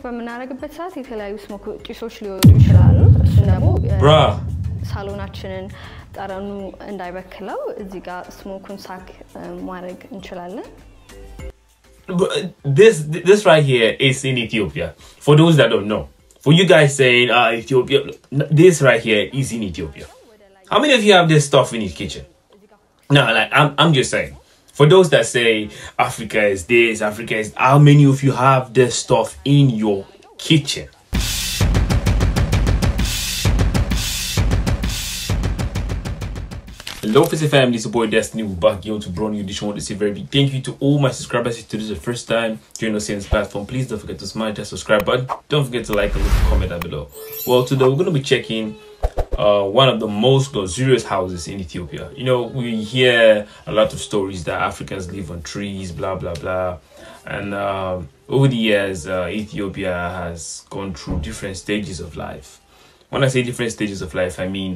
በመናረግበት ሰዓት የተለያዩ ስሞክ ጭሶች ሊወጡ ይችላሉ እሱ ደግሞ ሳሎናችንን ጠረኑ እንዳይበክለው እዚህ ጋር ስሞኩን ሳክ ማድረግ እንችላለን This right here is in Ethiopia. For those that don't know, for you guys saying Ethiopia, this right here is in Ethiopia. How many of you have this stuff in your kitchen? No, like I'm just saying. For those that say Africa is this, Africa is... How many of you have this stuff in your kitchen? Hello, Fizzy family. It's your boy Destiny. We're back here to bring you this one. This is very big thank you to all my subscribers. If this is the first time joining us in this platform, please don't forget to smash that subscribe button. Don't forget to like and leave a comment down below. Well, today we're going to be checking one of the most luxurious houses in Ethiopia. You know, we hear a lot of stories that Africans live on trees, blah blah blah, and over the years Ethiopia has gone through different stages of life. When I say different stages of life, I mean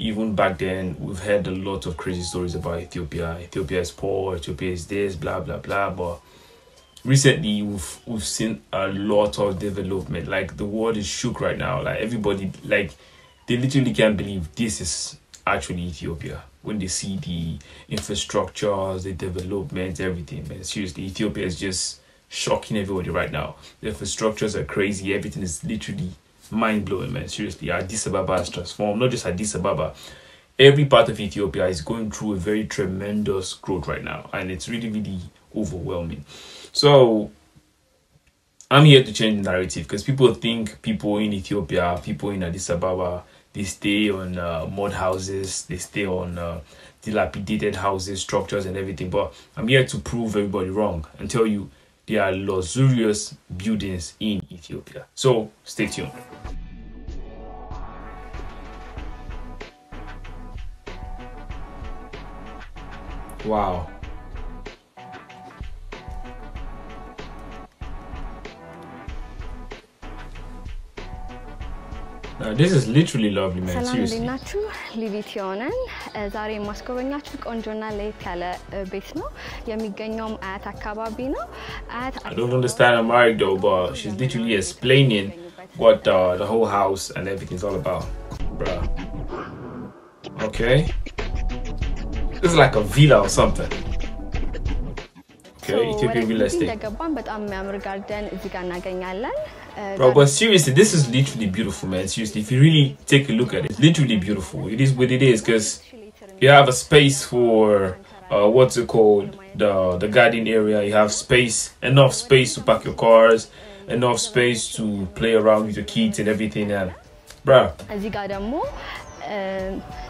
even back then we've heard a lot of crazy stories about Ethiopia. Ethiopia is poor, Ethiopia is this, blah blah blah, but recently we've seen a lot of development. Like the world is shook right now. Like everybody, like they literally can't believe this is actually Ethiopia when they see the infrastructures, the development, everything. Man, seriously, Ethiopia is just shocking everybody right now. The infrastructures are crazy. Everything is literally mind-blowing, man. Seriously, Addis Ababa has transformed. Not just Addis Ababa, every part of Ethiopia is going through a very tremendous growth right now, and it's really overwhelming. So I'm here to change the narrative, because people think people in Ethiopia, people in Addis Ababa, they stay on mud houses, they stay on dilapidated houses, structures and everything. But I'm here to prove everybody wrong and tell you there are luxurious buildings in Ethiopia. So stay tuned. Wow. Now, this is literally lovely, man. Seriously. ሰላም ናችሁ ሊቪቲዮንን ዛሬ ማስጎበኛችሁ ቆንጆና ለየት ያለ ቤት ነው የሚገኘው አያት አካባቢ ነው አያት I don't understand Amharic though, but she's literally explaining what the whole house and everything is all about, bruh. Okay, this is like a villa or something. Okay, Ethiopian villa estate. እንደገባን በጣም የሚያምር ጋርደን እዚህ ጋር እናገኛለን Bro, but seriously, this is literally beautiful, man. Seriously, if you really take a look at it, it's literally beautiful. It is what it is, because you have a space for what's it called, the garden area. You have space, enough space to park your cars, enough space to play around with your kids and everything. And bro, እዚህ ጋር ደግሞ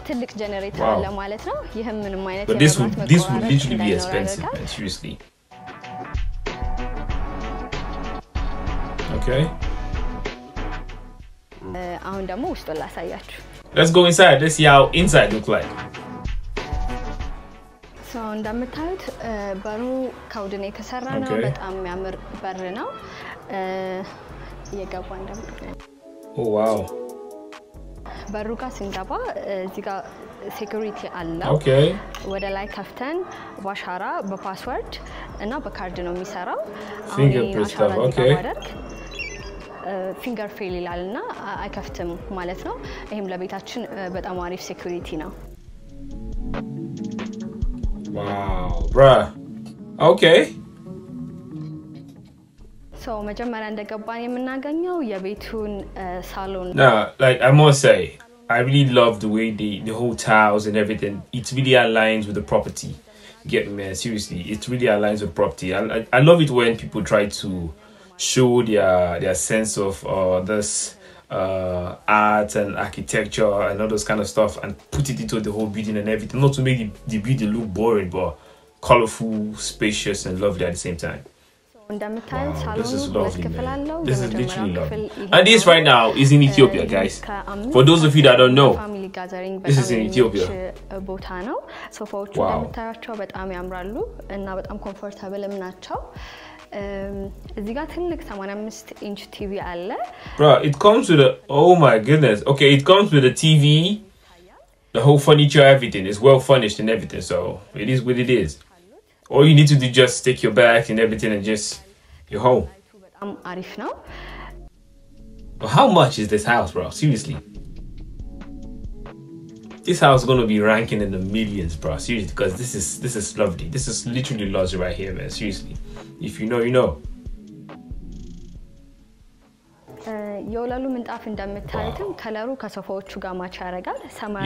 ትልቅ ጀነሬተር አለ ማለት ነው ይሄም ምንም አይነት but this would literally be expensive, man. Seriously. Okay. አሁን ደግሞ ውስጡን ላሳያችሁ Let's go inside. Let's see how inside look like. So እንደምታዩት በሩ ከውድን የተሰራ ነው በጣም የሚያምር በር ነው እየገባ እንደምታዩት Oh wow. በሩ ጋር ስንገባ እዚህ ጋር ሴኩሪቲ አለ Okay. ወደ ላይ ከፍተን ባሻራ በፓስወርድ እና በካርድ ነው የሚሰራው Fingerprint stuff. Okay. ፊንገር ፌል ይላልና አይከፍትም ማለት ነው ይሄም ለቤታችን በጣም አሪፍ ሴኩሪቲ ነው Wow, bruh. Okay. So መጀመሪያ እንደገባን የምናገኘው የቤቱን ሳሎን Now, like I must say, I really love the way the whole tiles and everything. It really aligns with the property. Get me, man. Seriously, it really aligns with property. I love it when people try to show their sense of this art and architecture and all those kind of stuff and put it into the whole building and everything. Not to make the building look boring, but colorful, spacious, and lovely at the same time. Wow, this is lovely, man. This is literally lovely. And this right now is in Ethiopia, guys. For those of you that don't know, this is in Ethiopia. ቦታ ነው ሶፋዎቹ እንደምታያቸው በጣም ያምራሉ እና በጣም ኮምፎርታብልም ናቸው እዚህ ጋር ትልቅ 85 ኢንች ቲቪ አለ Bro, it comes with a oh my goodness. Okay, it comes with a TV, the whole furniture, everything is well furnished and everything, so it is what it is. All you need to do is just take your bags and everything and just you're home. አሪፍ ነው. How much is this house, bro? Seriously. This house is gonna be ranking in the millions, bro. Seriously, because this is lovely. This is literally luxury right here, man. Seriously, if you know, you know. የወለሉ ምንጣፍ እንደምታዩትም ከለሩ ከሶፋዎቹ ጋር ማች ያደርጋል.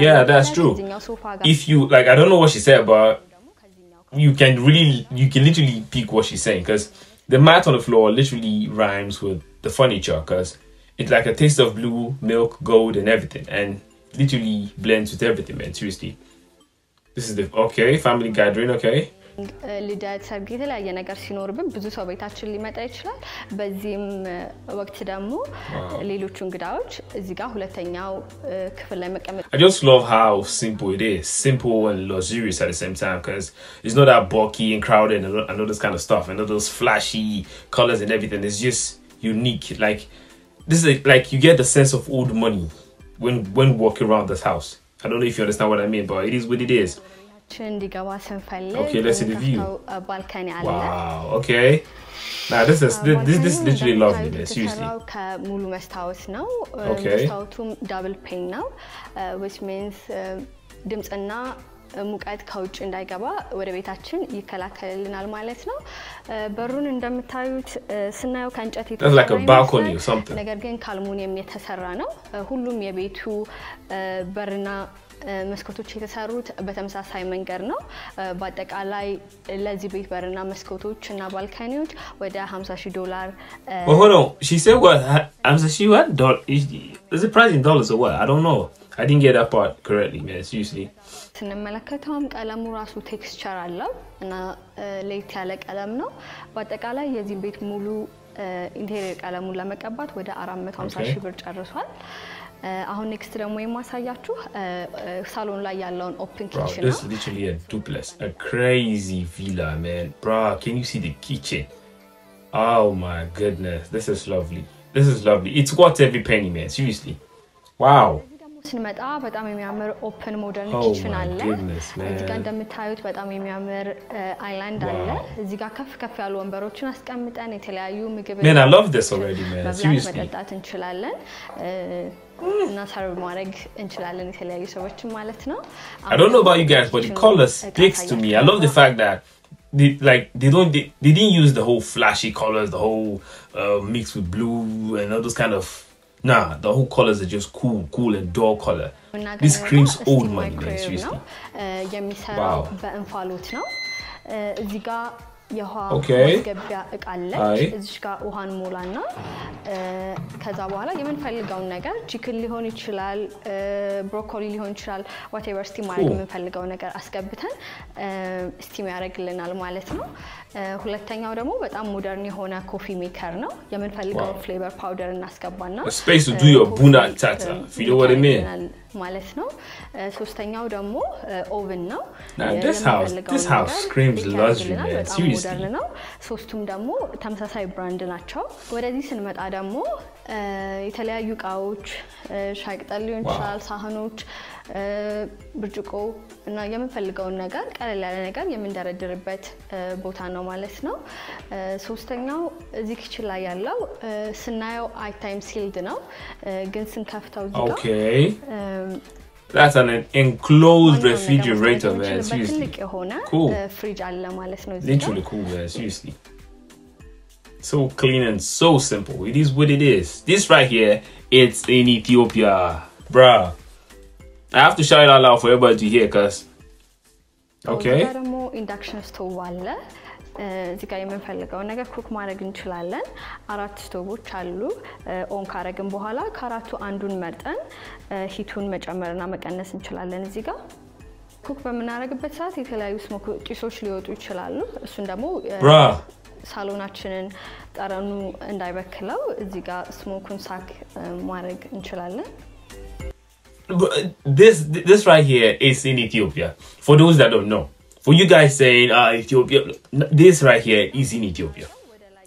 Yeah, that's true. If you like, I don't know what she said, but you can literally pick what she's saying, because the mat on the floor literally rhymes with the furniture, because it's like a taste of blue, milk, gold, and everything, and literally blends with everything, man. Seriously, this is the family gathering. Okay, ልደት ሰርግ የተለያየ ነገር ሲኖርብን ብዙ ሰው ቤታችን ሊመጣ ይችላል. በዚህም ወቅት ደግሞ ሌሎች እንግዳዎች እዚህ ጋር ሁለተኛው ክፍል ላይ መቀመጥ I just love how simple it is. Simple and luxurious at the same time, because it's not that bulky and crowded and all this kind of stuff and all those flashy colors and everything. It's just unique. Like this is like you get the sense of old money when walking around this house. I don't know if you understand what I mean, but it is what it is. Okay, let's see the view. Wow, okay. Now this is literally lovely, man. Seriously. Okay. Double pane now, which means ድምጽና ሙቀት ከውጭ እንዳይገባ ወደ ቤታችን ይከላከልልናል ማለት ነው. በሩን እንደምታዩት ስናየው ከእንጨት የተሰራ ነገር ግን ከአልሙኒየም የተሰራ ነው. ሁሉም የቤቱ በርና መስኮቶች የተሰሩት በተመሳሳይ መንገድ ነው. በአጠቃላይ ለዚህ ቤት በርና መስኮቶች እና ባልካኒዎች ወደ $50,000 hold on, she said what? $50,000? Is it price in dollars or what? I don't know. I didn't get that part correctly, man. Seriously. ስንመለከተውም ቀለሙ ራሱ ቴክስቸር አለው እና ለየት ያለ ቀለም ነው. በአጠቃላይ የዚህ ቤት ሙሉ ኢንቴሪየር ቀለሙን ለመቀባት ወደ $450,000 ጨርሷል. አሁን ኔክስት ደግሞ የማሳያችሁ ሳሎን ላይ ያለውን ኦፕን ኪችን ነው. This is literally a duplex, a crazy villa, man. Bro, can you see the kitchen? Oh my goodness, this is lovely. This is lovely. It's worth every penny, man. Seriously. Wow. ስንመጣ በጣም የሚያምር ኦፕን ሞደርን ኪችን አለ. እዚህ ጋር እንደምታዩት በጣም የሚያምር አይላንድ አለ. እዚህ ጋር ከፍ ያሉ ወንበሮችን አስቀምጠን የተለያዩ ምግብ Man, I love this already, man. Seriously. መጠጣት እንችላለን እና ሰርቭ ማድረግ እንችላለን የተለያዩ ሰዎችን ማለት ነው. I don't know about you guys, but the colors speaks to me. I love the fact that they didn't use the whole flashy colors, the whole mix with blue and all those kind of. Nah, the whole colors are just cool and dull color. This screams old money, man. Seriously. የሚሰራው በእንፋሎት ነው. እዚህ ጋር የውሃ ማስገቢያ እቃ አለ. እዚህ ጋር ውሃን ሞላና ከዛ በኋላ የምንፈልገውን ነገር ቺክን ሊሆን ይችላል፣ ብሮኮሊ ሊሆን ይችላል፣ whatever ስቲም ማድረግ የምንፈልገው ነገር አስገብተን ስቲም ያደርግልናል ማለት ነው. ሁለተኛው ደግሞ በጣም ሞደርን የሆነ ኮፊ ሜከር ነው. የምንፈልገው ፍሌቨር ፓውደር እናስገባና space to do your buna tata, if you know what I mean. ማለት ነው. ሶስተኛው ደግሞ ኦቨን ነው. This house screams luxury, man. Seriously. ሶስቱም ደግሞ ተመሳሳይ ብራንድ ናቸው. ወደዚህ ስንመጣ ደግሞ የተለያዩ እቃዎች ሻይ ቅጠል ሊሆን ይችላል፣ ሳህኖች፣ ብርጭቆ እና የምንፈልገውን ነገር ቀለል ያለ ነገር የምንደረድርበት ቦታ ነው ማለት ነው. ሶስተኛው እዚህ ኪችን ላይ ያለው ስናየው አይ ታይም ሲልድ ነው, ግን ስንከፍተው እዚህ ጋር That's an enclosed refrigerator, man. Seriously. Cool. Fridge አለ ማለት ነው. Literally cool, man. Seriously. So clean and so simple. It is what it is. This right here, it's in Ethiopia, bruh. I have to shout it out loud for everybody to hear, cause. Okay. ደግሞ ኢንዳክሽን ስቶቭ አለ. እዚህ ጋር የምንፈልገው ነገር ኩክ ማድረግ እንችላለን. 4 ስቶቮች አሉ. ኦን ካረግን በኋላ ከአራቱ አንዱን መርጠን ሂቱን መጨመርና መቀነስ እንችላለን. እዚህ ጋር ኩክ በመናረግበት ሰዓት የተለያዩ ስሞክ ጭሶች ሊወጡ ይችላሉ. እሱን ደግሞ ሳሎናችንን ጠረኑ እንዳይበክለው እዚህ ጋር ስሞኩን ሳክ ማድረግ እንችላለን. This right here is in Ethiopia. For those that don't know. For you guys saying, Ethiopia, this right here is in Ethiopia.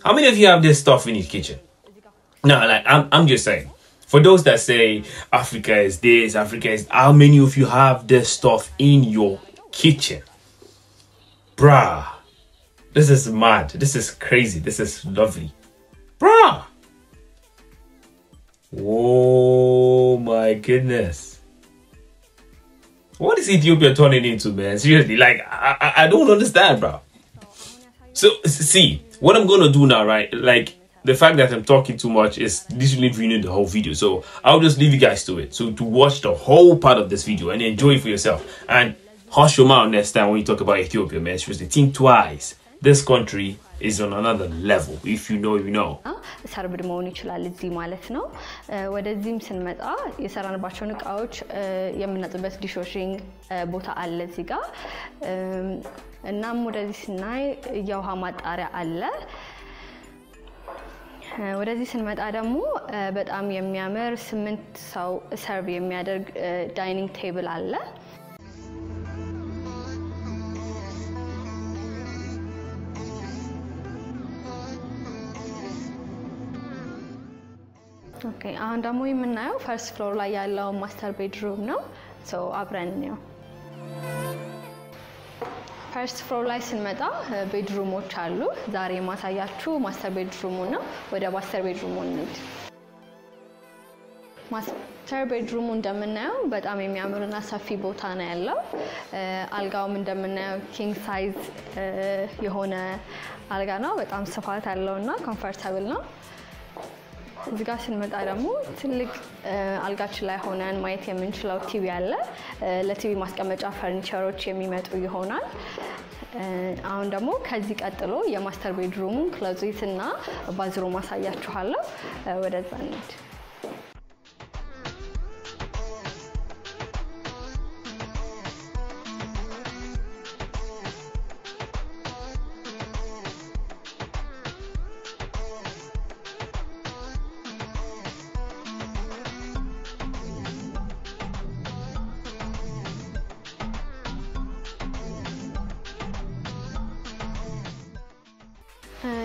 How many of you have this stuff in your kitchen? No, like, I'm just saying. For those that say, Africa is this, Africa is... How many of you have this stuff in your kitchen? Bruh. This is mad. This is crazy. This is lovely. Bruh! Oh my goodness. What is Ethiopia turning into, man? Seriously, like, I don't understand, bro. So, see, what I'm going to do now, right? Like, the fact that I'm talking too much is literally ruining the whole video. So, I'll just leave you guys to it. So, to watch the whole part of this video and enjoy it for yourself. And hush your mouth next time when you talk about Ethiopia, man. Seriously, think twice. This country is on another level. If you know, you know. ሰርብድ መሆን ይችላል እዚህ ማለት ነው ወደዚህም ስንመጣ የሰራንባቸውን እቃዎች የምናጥበት ዲሽዋሽንግ ቦታ አለ እዚህ ጋር እናም ወደዚህ ስናይ የውሃ ማጣሪያ አለ ወደዚህ ስንመጣ ደግሞ በጣም የሚያምር 8 ሰው ሰርቭ የሚያደርግ ዳይኒንግ ቴብል አለ Okay, አሁን ደግሞ የምናየው ፈርስት ፍሎር ላይ ያለው ማስተር ቤድሩም ነው ሶ አብረን ነው ፈርስት ፍሎር ላይ ስንመጣ ቤድሩሞች አሉ ዛሬ ማሳያችሁ ማስተር ቤድሩሙ ነው ወደ ማስተር ቤድሩሙ እንሂድ ማስተር ቤድሩሙ እንደምናየው በጣም የሚያምርና ሰፊ ቦታ ነው ያለው አልጋውም እንደምናየው ኪንግ ሳይዝ የሆነ አልጋ ነው በጣም ስፋት ያለውና ኮምፎርታብል ነው እዚህ ጋር ስንመጣ ደግሞ ትልቅ አልጋችን ላይ ሆነን ማየት የምንችለው ቲቪ አለ ለቲቪ ማስቀመጫ ፈርኒቸሮች የሚመጡ ይሆናል አሁን ደግሞ ከዚህ ቀጥሎ የማስተር ቤድሩሙን ክሎዜት እና ባዝሩም ማሳያችኋለሁ ወደዛ እንሂድ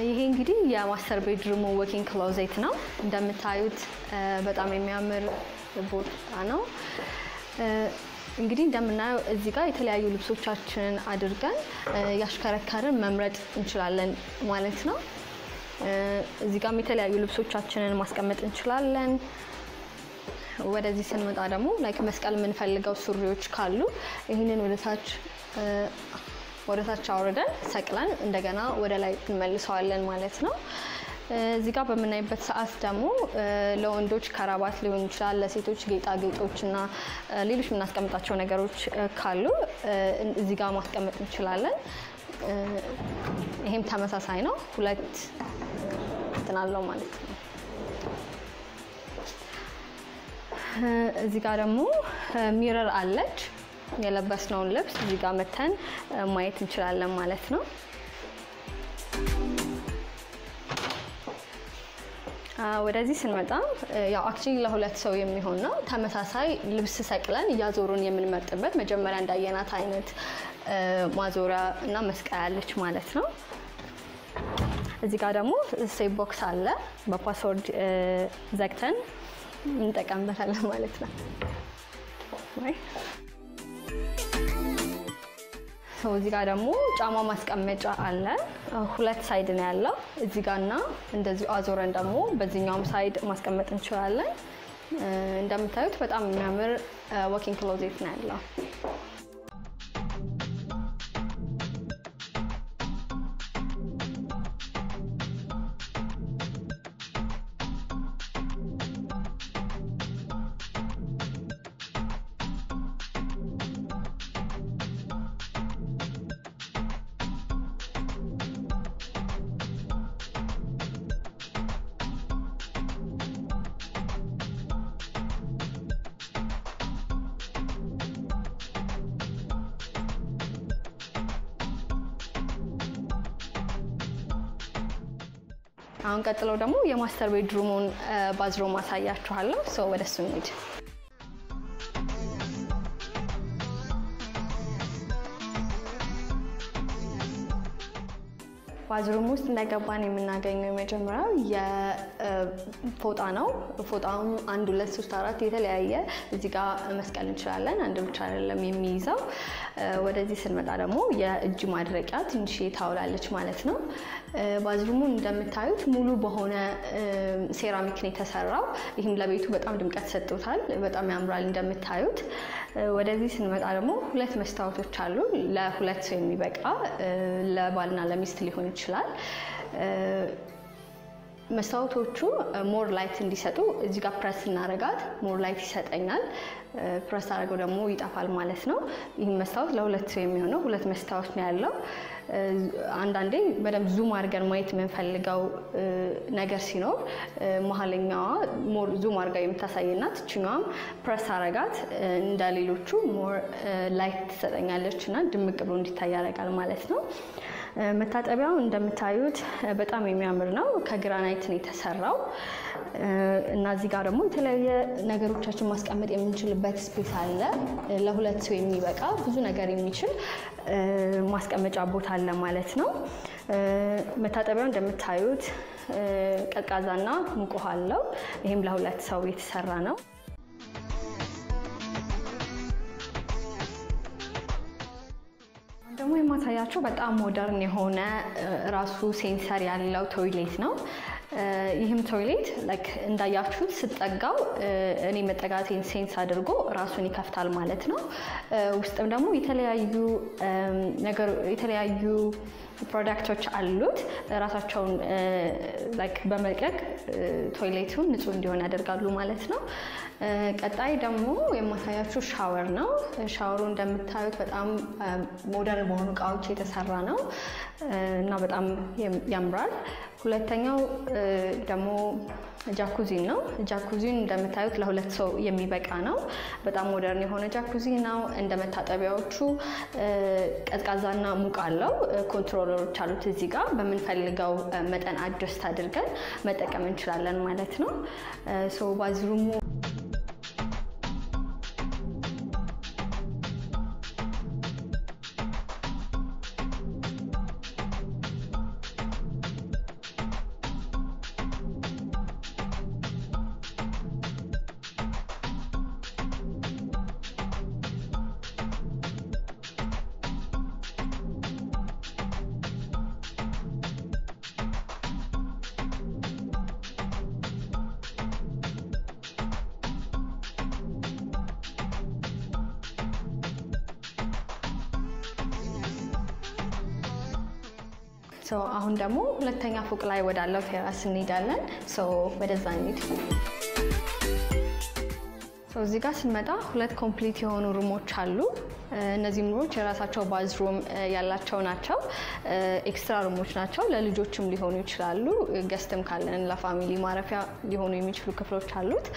ይሄ እንግዲህ የማስተር ቤድሩም ወኪንግ ክሎዜት ነው እንደምታዩት በጣም የሚያምር ቦታ ነው እንግዲህ እንደምናየው እዚህ ጋር የተለያዩ ልብሶቻችንን አድርገን ያሽከረከርን መምረጥ እንችላለን ማለት ነው እዚህ ጋርም የተለያዩ ልብሶቻችንን ማስቀመጥ እንችላለን ወደዚህ ስንመጣ ደግሞ ላይክ መስቀል የምንፈልገው ሱሪዎች ካሉ ይሄንን ወደታች አውርደን ሰቅለን እንደገና ወደ ላይ እንመልሰዋለን ማለት ነው እዚህ ጋር በመናይበት ሰዓት ደግሞ ለወንዶች ከራባት ሊሆን ይችላል ለሴቶች ጌጣጌጦችና ሌሎች ምናስቀምጣቸው ነገሮች ካሉ እዚህ ጋር ማስቀመጥ እንችላለን ይሄም ተመሳሳይ ነው ሁለት እንትናለው ማለት ነው እዚህ ጋር ደግሞ ሚረር አለች የለበስነው ልብስ እዚህ ጋር መተን ማየት እንችላለን ማለት ነው ወደዚህ ስንመጣ ያው አክቹሊ ለሁለት ሰው የሚሆን ነው ተመሳሳይ ልብስ ሰቅለን ያዞሩን የምንመርጥበት መጀመሪያ እንዳየናት አይነት ማዞሪያ እና መስቀያ አለች ማለት ነው እዚህ ጋር ደግሞ ሴፍ ቦክስ አለ በፓስወርድ ዘግተን እንጠቀምበታለን ማለት ነው እዚህ ጋር ደግሞ ጫማ ማስቀመጫ አለ ሁለት ሳይድ ነው ያለው እዚህ ጋርና እንደዚህ አዞረን ደግሞ በዚህኛውም ሳይድ ማስቀመጥ እንችላለን እንደምታዩት በጣም የሚያምር ወኪንግ ክሎዜት ነው ያለው አሁን ቀጥለው ደግሞ የማስተር ቤድሩሙን ባዝሩም ማሳያችኋለሁ ሶ ወደሱ እንሂድ ባዝሩም ውስጥ እንደገባን የምናገኘው የመጀመሪያው የፎጣ ነው ፎጣው 1 2 3 4 የተለያየ እዚህ ጋር መስቀል እንችላለን አንድ ብቻ አይደለም የሚይዘው ወደዚህ ስንመጣ ደግሞ የእጅ ማድረቂያ ትንሽ ታውላለች ማለት ነው። ባዝሩሙን እንደምታዩት ሙሉ በሆነ ሴራሚክ ነው የተሰራው። ይህም ለቤቱ በጣም ድምቀት ሰጥቶታል። በጣም ያምራል እንደምታዩት። ወደዚህ ስንመጣ ደግሞ ሁለት መስታወቶች አሉ። ለሁለት ሰው የሚበቃ ለባልና ለሚስት ሊሆን ይችላል። መስታወቶቹ ሞር ላይት እንዲሰጡ እዚህ ጋር ፕረስ እናረጋት ሞር ላይት ይሰጠኛል። ፕረስ አድርገው ደግሞ ይጣፋል ማለት ነው። ይህ መስታወት ለሁለት ሰው የሚሆነው ሁለት መስታወት ነው ያለው። አንዳንዴ በደንብ ዙም አድርገን ማየት የምንፈልገው ነገር ሲኖር መሀለኛዋ ሞር ዙም አድርጋ የምታሳየና እችኛዋም ፕረስ አረጋት እንደሌሎቹ ሞር ላይት ትሰጠኛለችና ድምቅ ብሎ እንዲታይ ያደርጋል ማለት ነው። መታጠቢያው እንደምታዩት በጣም የሚያምር ነው። ከግራናይት ነው የተሰራው እና እዚህ ጋር ደግሞ የተለያየ ነገሮቻችን ማስቀመጥ የምንችልበት ስፔስ አለ። ለሁለት ሰው የሚበቃ ብዙ ነገር የሚችል ማስቀመጫ ቦታ አለ ማለት ነው። መታጠቢያው እንደምታዩት ቀዝቃዛና ሙቅ ውሃ አለው። ይሄም ለሁለት ሰው የተሰራ ነው። ደግሞ የማሳያችሁ በጣም ሞደርን የሆነ ራሱ ሴንሰር ያለው ቶይሌት ነው። ይህም ቶይሌት ላይክ እንዳያችሁት ስጠጋው እኔ መጠጋቴን ሴንስ አድርጎ ራሱን ይከፍታል ማለት ነው። ውስጥም ደግሞ የተለያዩ ፕሮዳክቶች አሉት። ራሳቸውን ላይክ በመልቀቅ ቶይሌቱን ንጹህ እንዲሆን ያደርጋሉ ማለት ነው። ቀጣይ ደግሞ የማሳያችሁ ሻወር ነው። ሻወሩ እንደምታዩት በጣም ሞደርን በሆኑ እቃዎች የተሰራ ነው እና በጣም ያምራል። ሁለተኛው ደግሞ ጃኩዚ ነው። ጃኩዚን እንደምታዩት ለሁለት ሰው የሚበቃ ነው። በጣም ሞደርን የሆነ ጃኩዚ ነው። እንደመታጠቢያዎቹ ቀዝቃዛና ሙቅ አለው። ኮንትሮለሮች አሉት እዚህ ጋር በምንፈልገው መጠን አድጀስት አድርገን መጠቀም እንችላለን ማለት ነው። ሶ ባዝሩሙ አሁን ደግሞ ሁለተኛ ፎቅ ላይ ወዳለው ቴራስ እንሄዳለን። ወደዛ እንሂድ። እዚህ ጋር ስንመጣ ሁለት ኮምፕሊት የሆኑ ሩሞች አሉ። እነዚህ ሩሞች የራሳቸው ባዝሩም ያላቸው ናቸው። ኤክስትራ ሩሞች ናቸው። ለልጆችም ሊሆኑ ይችላሉ። ገስትም ካለን ለፋሚሊ ማረፊያ ሊሆኑ የሚችሉ ክፍሎች አሉት።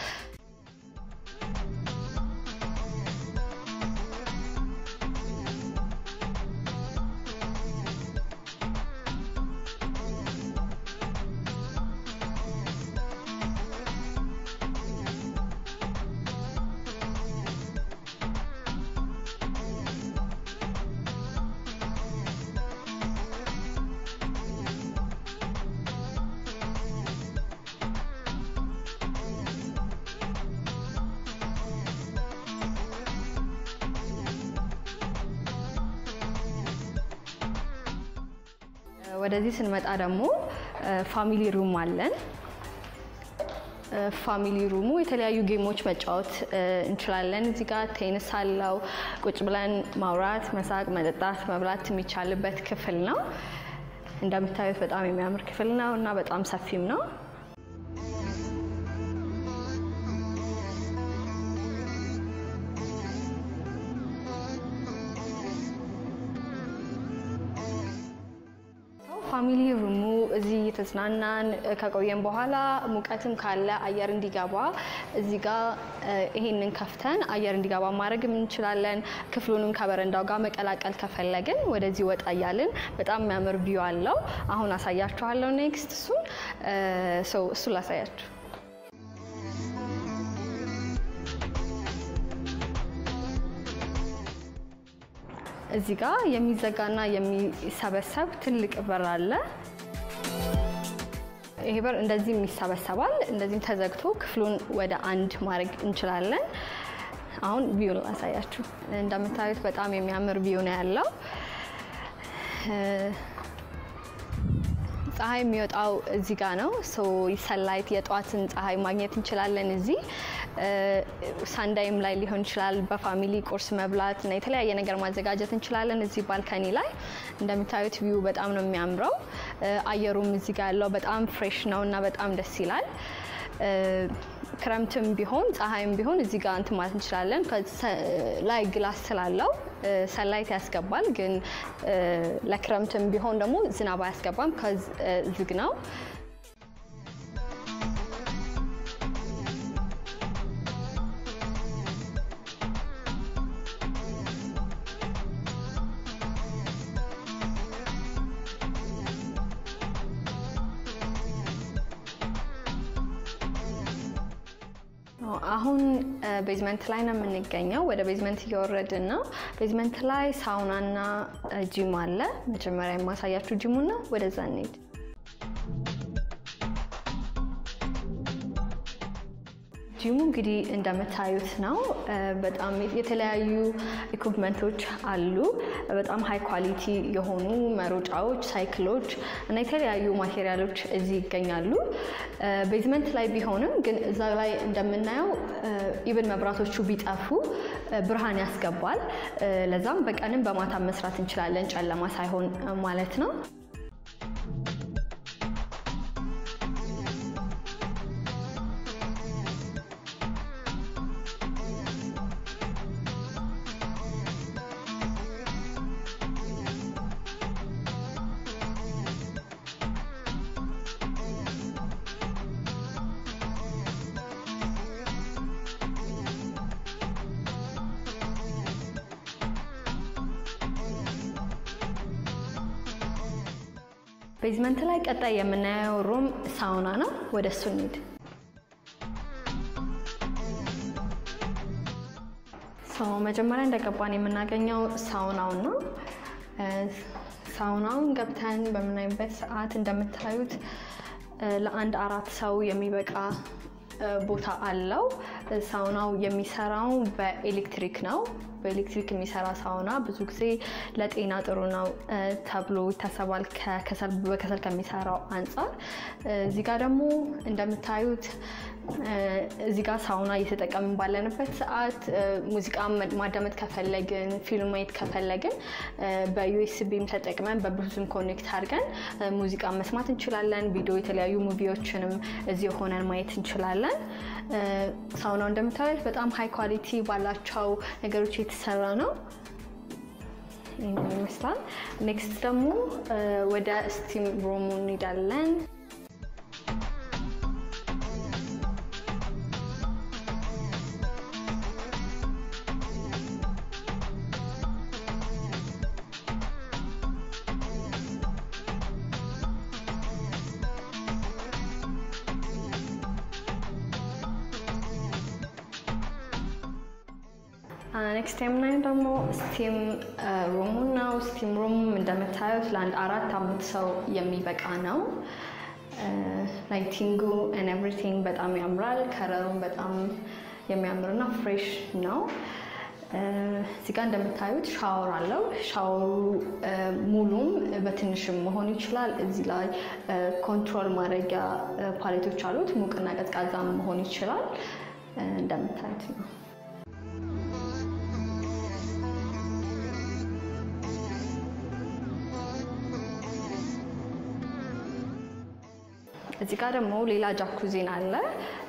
ወደዚህ ስንመጣ ደግሞ ፋሚሊ ሩም አለን። ፋሚሊ ሩሙ የተለያዩ ጌሞች መጫወት እንችላለን። እዚህ ጋር ቴኒስ አለው። ቁጭ ብለን ማውራት፣ መሳቅ፣ መጠጣት፣ መብላት የሚቻልበት ክፍል ነው። እንደምታዩት በጣም የሚያምር ክፍል ነው እና በጣም ሰፊም ነው። ፋሚሊ ሩሙ እዚህ እየተዝናናን ከቆየን በኋላ ሙቀትም ካለ አየር እንዲገባ እዚህ ጋር ይሄንን ከፍተን አየር እንዲገባ ማድረግ እንችላለን። ክፍሉንም ከበረንዳው ጋር መቀላቀል ከፈለግን ወደዚህ ወጣ ያልን በጣም የሚያምር ቪው አለው። አሁን አሳያችኋለሁ ኔክስት እሱን ላሳያችሁ። እዚህ ጋር የሚዘጋና የሚሰበሰብ ትልቅ በር አለ። ይሄ በር እንደዚህ ይሰበሰባል። እንደዚህ ተዘግቶ ክፍሉን ወደ አንድ ማድረግ እንችላለን። አሁን ቪው ላሳያችሁ እንደምታዩት በጣም የሚያምር ቪው ነው ያለው ፀሐይ የሚወጣው እዚህ ጋር ነው ሶ ሰንላይት የጧትን ፀሐይ ማግኘት እንችላለን እዚህ ሳንዳይም ላይ ሊሆን ይችላል በፋሚሊ ቁርስ መብላት እና የተለያየ ነገር ማዘጋጀት እንችላለን እዚህ ባልከኒ ላይ እንደምታዩት ቪው በጣም ነው የሚያምረው አየሩም እዚህ ጋር ያለው በጣም ፍሬሽ ነውና በጣም ደስ ይላል ክረምትም ቢሆን ፀሐይም ቢሆን እዚህ ጋር እንት ማለት እንችላለን ላይ ግላስ ስላለው ሰንላይት ያስገባል ግን ለክረምትም ቢሆን ደግሞ ዝናብ ያስገባም ዝግ ነው አሁን ቤዝመንት ላይ ነው የምንገኘው ወደ ቤዝመንት እየወረድን ነው ቤዝመንት ላይ ሳውናና ጂም አለ መጀመሪያ የማሳያችሁ ጂሙና ወደዛ እንሂድ ጂሙ እንግዲህ እንደምታዩት ነው በጣም የተለያዩ ኢኩፕመንቶች አሉ በጣም ሃይ ኳሊቲ የሆኑ መሮጫዎች ሳይክሎች እና የተለያዩ ማቴሪያሎች እዚህ ይገኛሉ ቤዝመንት ላይ ቢሆንም ግን እዛ ላይ እንደምናየው ኢቭን መብራቶቹ ቢጠፉ ብርሃን ያስገባል ለዛም በቀንም በማታ መስራት እንችላለን ጨለማ ሳይሆን ማለት ነው ቤዝመንት ላይ ቀጣይ የምናየው ሩም ሳውና ነው ወደሱ እንሂድ መጀመሪያ እንደገባን የምናገኘው ሳውናው ነው ሳውናውን ገብተን በመናይበት ሰዓት እንደምታዩት ለአንድ 4 ሰው የሚበቃ ቦታ አለው ሳውናው የሚሰራው በኤሌክትሪክ ነው በኤሌክትሪክ የሚሰራ ሳውና ብዙ ጊዜ ለጤና ጥሩ ነው ተብሎ ይታሰባል በከሰል ከሚሰራው አንፃር እዚህ ጋር ደግሞ እንደምታዩት እዚህ ጋር ሳውና እየተጠቀምን ባለንበት ሰዓት ሙዚቃ ማዳመጥ ከፈለግን ፊልም ማየት ከፈለግን በዩኤስቢም ተጠቅመን በብሉቱዝ ኮኔክት አድርገን ሙዚቃ መስማት እንችላለን ቪዲዮ የተለያዩ ሙቪዎችንም እዚህ ሆነን ማየት እንችላለን ሳውናው እንደምታዩት በጣም ሃይ ኳሊቲ ባላቸው ነገሮች የተሰራ ነው ይመስላል ኔክስት ደግሞ ወደ ስቲም ሩሙ እንሄዳለን next time now ደግሞ ስቲም ሩሙ ነው ስቲም ሩም እንደምታዩት ለአንድ 4-5 ሰው የሚበቃ ነው ላይቲንጉ and everything በጣም ያምራል ከለሩም በጣም የሚያምርና ፍሬሽ ነው እዚህ ጋር እንደምታዩት ሻወር አለው ሻወሩ ሙሉም በትንሽም መሆን ይችላል እዚህ ላይ ኮንትሮል ማድረጊያ ፓሌቶች አሉት ሙቅና ቀዝቃዛ መሆን ይችላል እንደምታዩት ነው እዚህ ጋር ደግሞ ሌላ ጃኩዚን አለ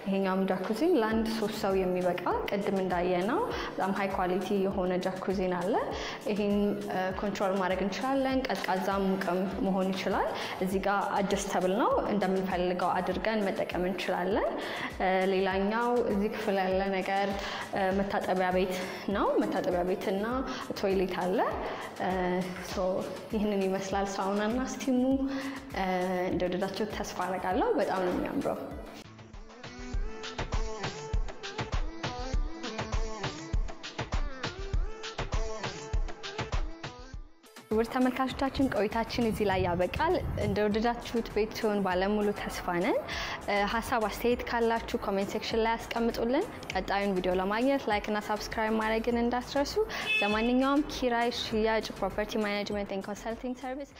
ይሄኛውም ጃኩዚን ለአንድ 3 ሰው የሚበቃ ቅድም እንዳየነው በጣም ሃይ ኳሊቲ የሆነ ጃኩዚን አለ ይሄን ኮንትሮል ማድረግ እንችላለን ቀዝቃዛ ሙቅም መሆን ይችላል እዚህ ጋር አጀስተብል ነው እንደምንፈልገው አድርገን መጠቀም እንችላለን ሌላኛው እዚህ ክፍል ያለ ነገር መታጠቢያ ቤት ነው መታጠቢያ ቤትና ቶይሌት አለ ይሄንን ይመስላል ሳውናና ስቲሙ እንደወደዳችሁ ተስፋ አደርጋለሁ በጣም ነው የሚያምረው ውድ ተመልካቾቻችን ቆይታችን እዚህ ላይ ያበቃል እንደወደዳችሁት ቤቱን ባለሙሉ ተስፋ ነን ሐሳብ አስተያየት ካላችሁ ኮሜንት ሴክሽን ላይ አስቀምጡልን ቀጣዩን ቪዲዮ ለማግኘት ላይክ እና ሰብስክራይብ ማድረግን እንዳትረሱ ለማንኛውም ኪራይ ሽያጭ ፕሮፐርቲ ማኔጅመንት ኤንድ ኮንሰልቲንግ ሰርቪስ